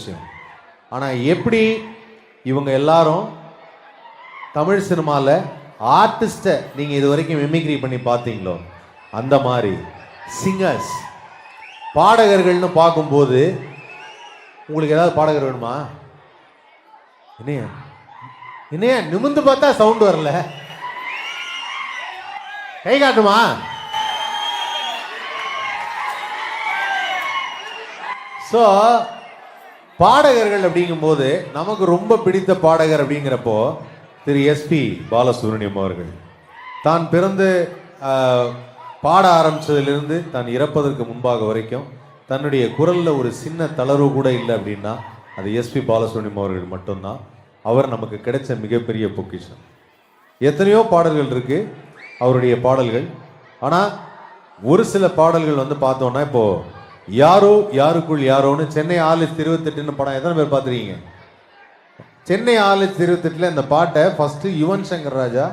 விஷயம். ஆனா எப்படி இவங்க எல்லாரும் தமிழ் சினிமால ஆர்டிஸ்ட நீங்க இது வரைக்கும் மிமிக்ரி பண்ணி பார்த்தீங்களோ அந்த மாதிரி சிங்கர்ஸ் பாடகர்கள்னு பார்க்கும்போது உங்களுக்கு ஏதாவது பாடகர் வேணுமா? என்னையா என்னையா நிமிந்து பார்த்தா சவுண்ட் வரல, கை காட்டுமா? ஸோ பாடகர்கள் அப்படிங்கும்போது நமக்கு ரொம்ப பிடித்த பாடகர் அப்படிங்கிறப்போ திரு எஸ்பி பாலசுப்ரமணியம் அவர்கள் தான் பிறந்து பாட ஆரம்பிச்சதிலிருந்து தான் இறப்பதற்கு முன்பாக வரைக்கும் தன்னுடைய குரலில் ஒரு சின்ன தளர்வு கூட இல்லை அப்படின்னா அது எஸ்பி பாலசுப்ரமணியம் அவர்கள் மட்டும்தான். அவர் நமக்கு கிடைச்ச மிகப்பெரிய பொக்கிஷம். எத்தனையோ பாடல்கள் இருக்கு அவருடைய பாடல்கள். ஆனால் ஒரு சில பாடல்கள் வந்து பார்த்தோன்னா இப்போ யாரோ யாருக்குள் யாரோன்னு சென்னை 628 படம் எத்தனை பேர் பார்த்துருக்கீங்க? சென்னை 628 இந்த பாட்டை ஃபர்ஸ்ட் யுவன் சங்கர் ராஜா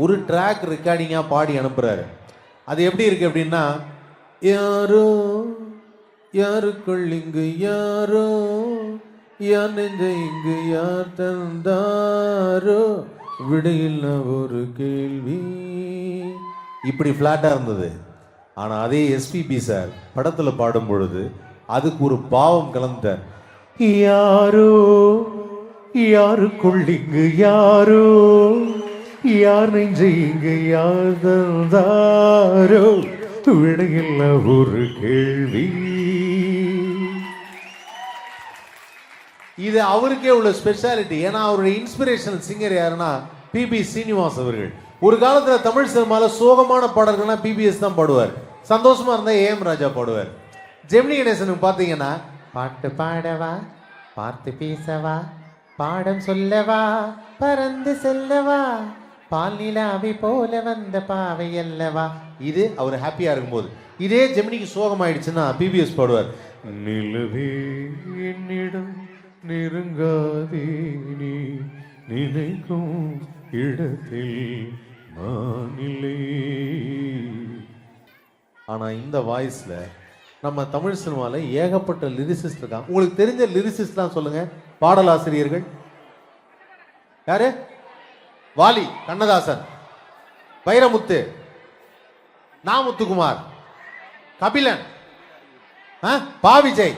ஒரு ட்ராக் ரெக்கார்டிங்காக பாடி அனுப்புறாரு. அது எப்படி இருக்கு அப்படின்னா, யாரோ யாருக்குள் இங்கு யாரோ யார் நெஞ்ச இங்கு யார் தந்தாரோ விடையில் ஒரு கேள்வி, இப்படி ஃபிளாட்டா இருந்தது. ஆனா அதே எஸ்பிபி சார் படத்துல பாடும் பொழுது அதுக்கு ஒரு பாவம் கலந்தார். யாரோ யாருக்குள் இங்கு யாரோ யார் நெஞ்ச இங்கு யார் தந்தாரோ விடையில் ஒரு கேள்வி. இது அவருக்கே உள்ள ஸ்பெஷாலிட்டி. ஏன்னா அவருடைய இன்ஸ்பிரேஷனல் சிங்கர் யாருன்னா பிபி ஸ்ரீனிவாஸ் அவர்கள். ஒரு காலத்துல தமிழ் சினிமால சோகமான பாடல்கள்னா பிபிஎஸ் தான் பாடுவார், சந்தோஷமா இருந்தா ஏஎம் ராஜா பாடுவார். ஜெமினி கணேசனுக்கு பாத்தீங்கன்னா பாட்டு பாடவா பார்த்து பேசவா பாடம் சொல்லவா பறந்து செல்லவா பால் நிலாவை போல வந்த பாவை அல்லவா, இது அவர் ஹாப்பியா இருக்கும்போது. இதே ஜெமினிக்கு சோகமாயிடுச்சுன்னா பிபிஎஸ் பாடுவார். நிலவே என்னிடம் நெருங்காதே நீ நினைக்கும் இடத்தில் நான் இல்லை. ஆனா இந்த வாய்ஸ்ல நம்ம தமிழ் சினிமால ஏகப்பட்ட லிரிசிஸ்ட் இருக்காங்க. உங்களுக்கு தெரிஞ்ச லிரிசிஸ்ட் தான் சொல்லுங்க. பாடலாசிரியர்கள் யாரு? வாலி, கண்ணதாசன், வைரமுத்து, நாமுத்துக்குமார், கபிலன், பா விஜய்,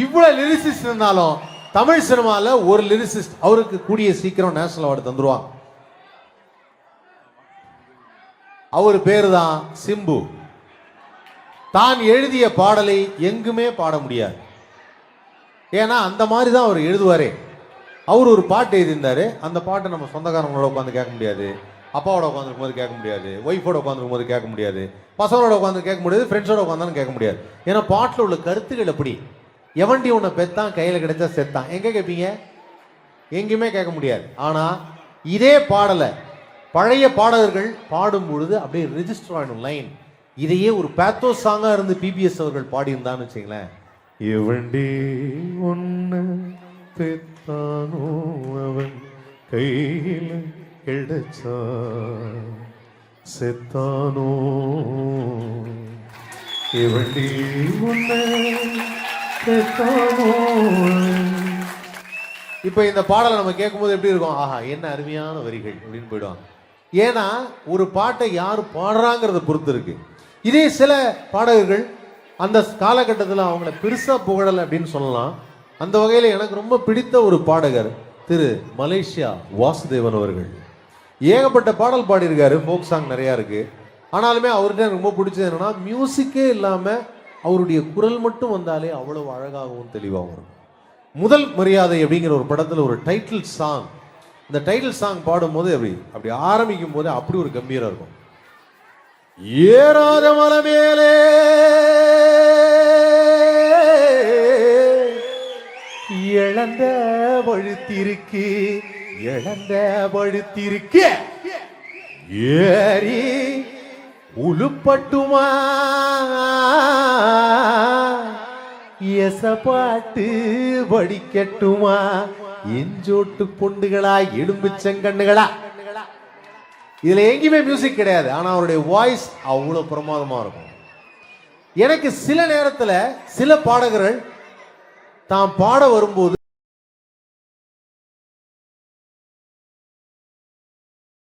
இவ்வளவு லிரிசிஸ்ட் இருந்தாலும் தமிழ் சினிமால ஒரு லிரிசிஸ்ட் அவருக்கு கூடிய சீக்கிரம் நேஷனல் அவார்டு தந்துருவாங்க. அவர் பேரு தான் சிம்பு. தான் எழுதிய பாடலை எங்குமே பாட முடியாது. ஏன்னா அந்த மாதிரி தான் அவர் எழுதுவாரே. அவர் ஒரு பாட்டு எழுதியிருந்தாரு. அந்த பாட்டை நம்ம சொந்தக்காரங்களோட உட்காந்து கேட்க முடியாது, அப்பாவோட உட்காந்துருக்கும் போது கேட்க முடியாது, ஒய்ஃபோட உட்காந்துருக்கும் போது கேட்க முடியாது, பசங்களோட உட்காந்து கேட்க முடியாது, ஃப்ரெண்ட்ஸோட உட்காந்தாலும் கேட்க முடியாது. ஏன்னா பாட்டில் உள்ள கருத்துக்கள் எப்படி, எவன்டி உன்னை பெத்தான் கையில் கிடைச்சா செத்தான், எங்க கேட்பீங்க? எங்கேயுமே கேட்க முடியாது. ஆனா இதே பாடலை பழைய பாடகர்கள் பாடும் பொழுது அப்படியே ரெஜிஸ்டர் ஆகணும் லைன். இதையே ஒரு பேத்தோ சாங்கா இருந்து பிபிஎஸ் அவர்கள் பாடியிருந்தான்னு வச்சுங்களேன். எவண்டி ஒன்னு பெத்தானோ அவன் கையில கிடைச்சா செத்தானோ, எவண்டி ஒன்னு பெத்தானோ. இப்ப இந்த பாடலை நம்ம கேட்கும்போது எப்படி இருக்கும்? ஆஹா என்ன அருமையான வரிகள் அப்படின்னு போயிடுவாங்க. ஏன்னா ஒரு பாட்டை யார் பாடுறாங்கிறத பொறுத்து இருக்கு. இதே சில பாடகர்கள் அந்த காலகட்டத்தில் அவங்கள பெருசா புகழலை அப்படின்னு சொல்லலாம். அந்த வகையில் எனக்கு ரொம்ப பிடித்த ஒரு பாடகர் திரு மலேசியா வாசுதேவன் அவர்கள். ஏகப்பட்ட பாடல் பாடியிருக்காரு, ஃபோக் சாங் நிறையா இருக்கு. ஆனாலுமே அவர்கிட்ட எனக்கு ரொம்ப பிடிச்சது என்னன்னா மியூசிக்கே இல்லாமல் அவருடைய குரல் மட்டும் வந்தாலே அவ்வளவு அழகாகவும் தெளிவாகவும் இருக்கும். முதல் மரியாதை அப்படிங்கிற ஒரு படத்தில் ஒரு டைட்டில் சாங், இந்த டைட்டில் சாங் பாடும்போது அப்படி ஆரம்பிக்கும் போது அப்படி ஒரு கம்பீரம் இருக்கும். ஏறாத மலை மேலே இழந்த பழுத்திருக்கு, இழந்த பழுத்திருக்கு, ஏறி உளுப்பட்டுமா எசப்பாட்டு வடிக்கட்டுமா எஞ்சோட்டு பொண்டுகளா எலும்பு செங்கண்ணுகளா. இதுல எங்கேயுமே மியூசிக் கிடையாது. ஆனா அவருடைய வாய்ஸ் அவ்வளவு பிரமாதமா இருக்கும். எனக்கு சில நேரத்துல சில பாடகர்கள் தான் பாட வரும்போது